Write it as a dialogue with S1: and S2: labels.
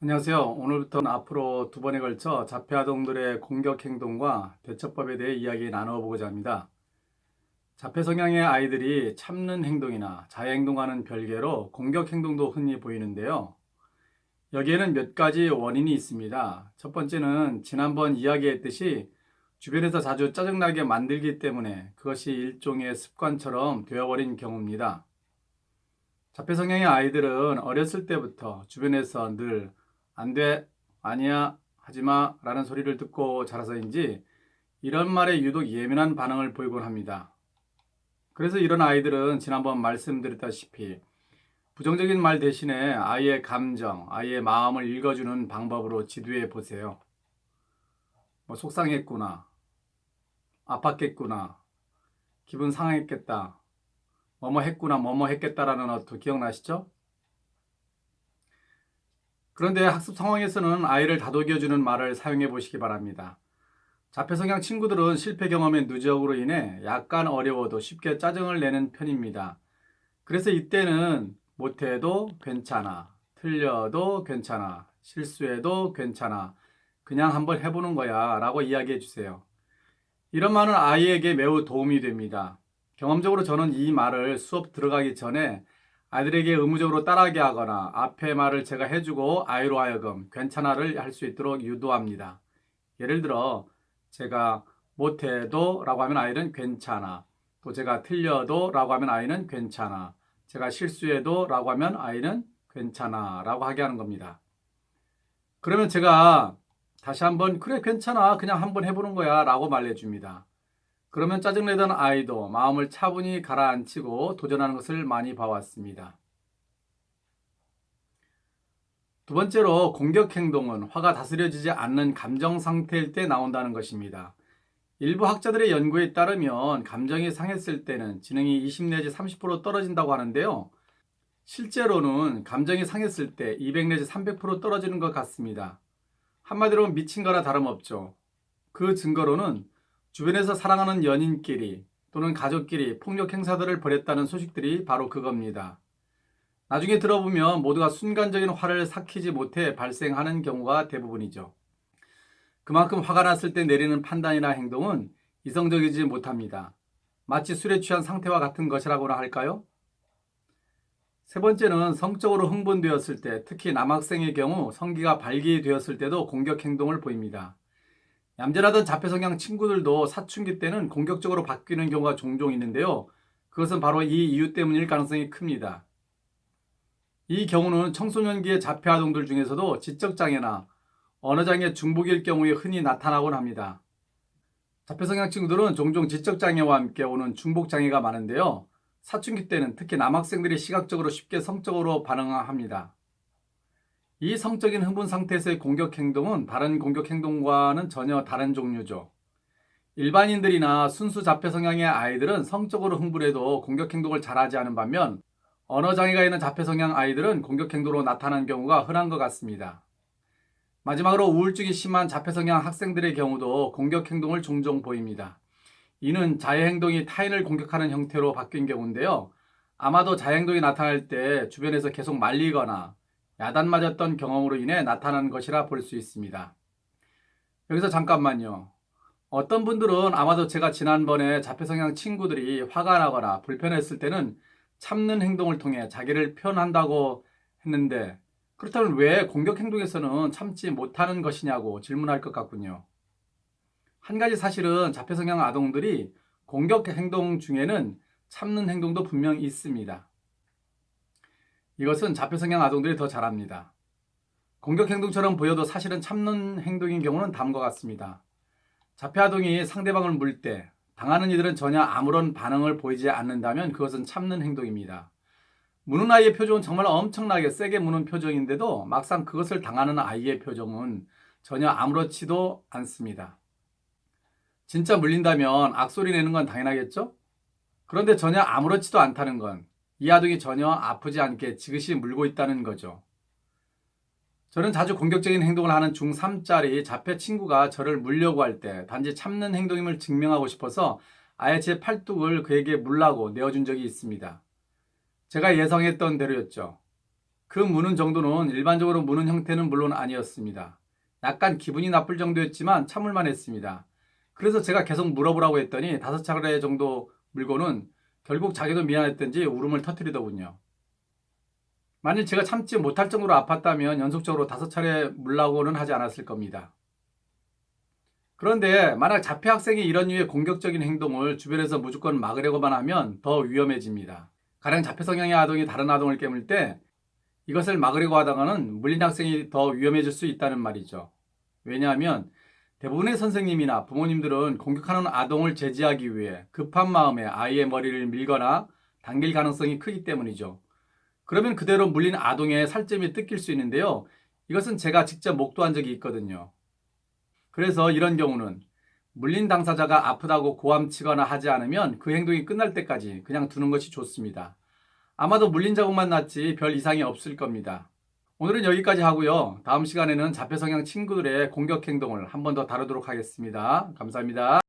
S1: 안녕하세요. 오늘부터는 앞으로 두 번에 걸쳐 자폐아동들의 공격 행동과 대처법에 대해 이야기 나눠보고자 합니다. 자폐 성향의 아이들이 참는 행동이나 자해 행동과는 별개로 공격 행동도 흔히 보이는데요. 여기에는 몇 가지 원인이 있습니다. 첫 번째는 지난번 이야기했듯이 주변에서 자주 짜증나게 만들기 때문에 그것이 일종의 습관처럼 되어버린 경우입니다. 자폐 성향의 아이들은 어렸을 때부터 주변에서 늘 안 돼, 아니야, 하지마 라는 소리를 듣고 자라서인지 이런 말에 유독 예민한 반응을 보이곤 합니다. 그래서 이런 아이들은 지난번 말씀드렸다시피 부정적인 말 대신에 아이의 감정, 아이의 마음을 읽어주는 방법으로 지도해 보세요. 속상했구나, 아팠겠구나, 기분 상했겠다, 뭐뭐 했구나, 뭐뭐 했겠다라는 어투 기억나시죠? 그런데 학습 상황에서는 아이를 다독여주는 말을 사용해 보시기 바랍니다. 자폐성향 친구들은 실패 경험의 누적으로 인해 약간 어려워도 쉽게 짜증을 내는 편입니다. 그래서 이때는 못해도 괜찮아, 틀려도 괜찮아, 실수해도 괜찮아, 그냥 한번 해보는 거야 라고 이야기해 주세요. 이런 말은 아이에게 매우 도움이 됩니다. 경험적으로 저는 이 말을 수업 들어가기 전에 아이들에게 의무적으로 따라하게 하거나 앞에 말을 제가 해주고 아이로 하여금 괜찮아를 할 수 있도록 유도합니다. 예를 들어 제가 못해도 라고 하면 아이는 괜찮아. 또 제가 틀려도 라고 하면 아이는 괜찮아. 제가 실수해도 라고 하면 아이는 괜찮아 라고 하게 하는 겁니다. 그러면 제가 다시 한번 그래 괜찮아 그냥 한번 해보는 거야 라고 말해줍니다. 그러면 짜증내던 아이도 마음을 차분히 가라앉히고 도전하는 것을 많이 봐왔습니다. 두 번째로 공격 행동은 화가 다스려지지 않는 감정 상태일 때 나온다는 것입니다. 일부 학자들의 연구에 따르면 감정이 상했을 때는 지능이 20 내지 30% 떨어진다고 하는데요. 실제로는 감정이 상했을 때 200 내지 300% 떨어지는 것 같습니다. 한마디로 미친 거나 다름없죠. 그 증거로는 주변에서 사랑하는 연인끼리 또는 가족끼리 폭력 행사들을 벌였다는 소식들이 바로 그겁니다. 나중에 들어보면 모두가 순간적인 화를 삭히지 못해 발생하는 경우가 대부분이죠. 그만큼 화가 났을 때 내리는 판단이나 행동은 이성적이지 못합니다. 마치 술에 취한 상태와 같은 것이라고나 할까요? 세 번째는 성적으로 흥분되었을 때, 특히 남학생의 경우 성기가 발기되었을 때도 공격 행동을 보입니다. 얌전하던 자폐성향 친구들도 사춘기 때는 공격적으로 바뀌는 경우가 종종 있는데요. 그것은 바로 이 이유 때문일 가능성이 큽니다. 이 경우는 청소년기의 자폐아동들 중에서도 지적장애나 언어장애 중복일 경우에 흔히 나타나곤 합니다. 자폐성향 친구들은 종종 지적장애와 함께 오는 중복장애가 많은데요. 사춘기 때는 특히 남학생들이 시각적으로 쉽게 성적으로 반응합니다. 이 성적인 흥분 상태에서의 공격 행동은 다른 공격 행동과는 전혀 다른 종류죠. 일반인들이나 순수 자폐 성향의 아이들은 성적으로 흥분해도 공격 행동을 잘하지 않은 반면 언어 장애가 있는 자폐 성향 아이들은 공격 행동으로 나타나는 경우가 흔한 것 같습니다. 마지막으로 우울증이 심한 자폐 성향 학생들의 경우도 공격 행동을 종종 보입니다. 이는 자해 행동이 타인을 공격하는 형태로 바뀐 경우인데요. 아마도 자해 행동이 나타날 때 주변에서 계속 말리거나 야단맞았던 경험으로 인해 나타나는 것이라 볼 수 있습니다. 여기서 잠깐만요. 어떤 분들은 아마도 제가 지난번에 자폐성향 친구들이 화가 나거나 불편했을 때는 참는 행동을 통해 자기를 표현한다고 했는데 그렇다면 왜 공격 행동에서는 참지 못하는 것이냐고 질문할 것 같군요. 한 가지 사실은 자폐성향 아동들이 공격 행동 중에는 참는 행동도 분명 있습니다. 이것은 자폐성향 아동들이 더 잘합니다. 공격 행동처럼 보여도 사실은 참는 행동인 경우는 다음과 같습니다. 자폐아동이 상대방을 물 때 당하는 이들은 전혀 아무런 반응을 보이지 않는다면 그것은 참는 행동입니다. 무는 아이의 표정은 정말 엄청나게 세게 무는 표정인데도 막상 그것을 당하는 아이의 표정은 전혀 아무렇지도 않습니다. 진짜 물린다면 악소리 내는 건 당연하겠죠? 그런데 전혀 아무렇지도 않다는 건 이 아동이 전혀 아프지 않게 지그시 물고 있다는 거죠. 저는 자주 공격적인 행동을 하는 중3짜리 자폐 친구가 저를 물려고 할 때 단지 참는 행동임을 증명하고 싶어서 아예 제 팔뚝을 그에게 물라고 내어준 적이 있습니다. 제가 예상했던 대로였죠. 그 무는 정도는 일반적으로 무는 형태는 물론 아니었습니다. 약간 기분이 나쁠 정도였지만 참을만 했습니다. 그래서 제가 계속 물어보라고 했더니 5차례 정도 물고는 결국 자기도 미안했던지 울음을 터뜨리더군요. 만일 제가 참지 못할 정도로 아팠다면 연속적으로 5차례 물라고는 하지 않았을 겁니다. 그런데 만약 자폐 학생이 이런 류의 공격적인 행동을 주변에서 무조건 막으려고만 하면 더 위험해집니다. 가령 자폐 성향의 아동이 다른 아동을 깨물 때 이것을 막으려고 하다가는 물린 학생이 더 위험해질 수 있다는 말이죠. 왜냐하면 대부분의 선생님이나 부모님들은 공격하는 아동을 제지하기 위해 급한 마음에 아이의 머리를 밀거나 당길 가능성이 크기 때문이죠. 그러면 그대로 물린 아동의 살점이 뜯길 수 있는데요. 이것은 제가 직접 목도한 적이 있거든요. 그래서 이런 경우는 물린 당사자가 아프다고 고함치거나 하지 않으면 그 행동이 끝날 때까지 그냥 두는 것이 좋습니다. 아마도 물린 자국만 났지 별 이상이 없을 겁니다. 오늘은 여기까지 하고요. 다음 시간에는 자폐 성향 친구들의 공격 행동을 한 번 더 다루도록 하겠습니다. 감사합니다.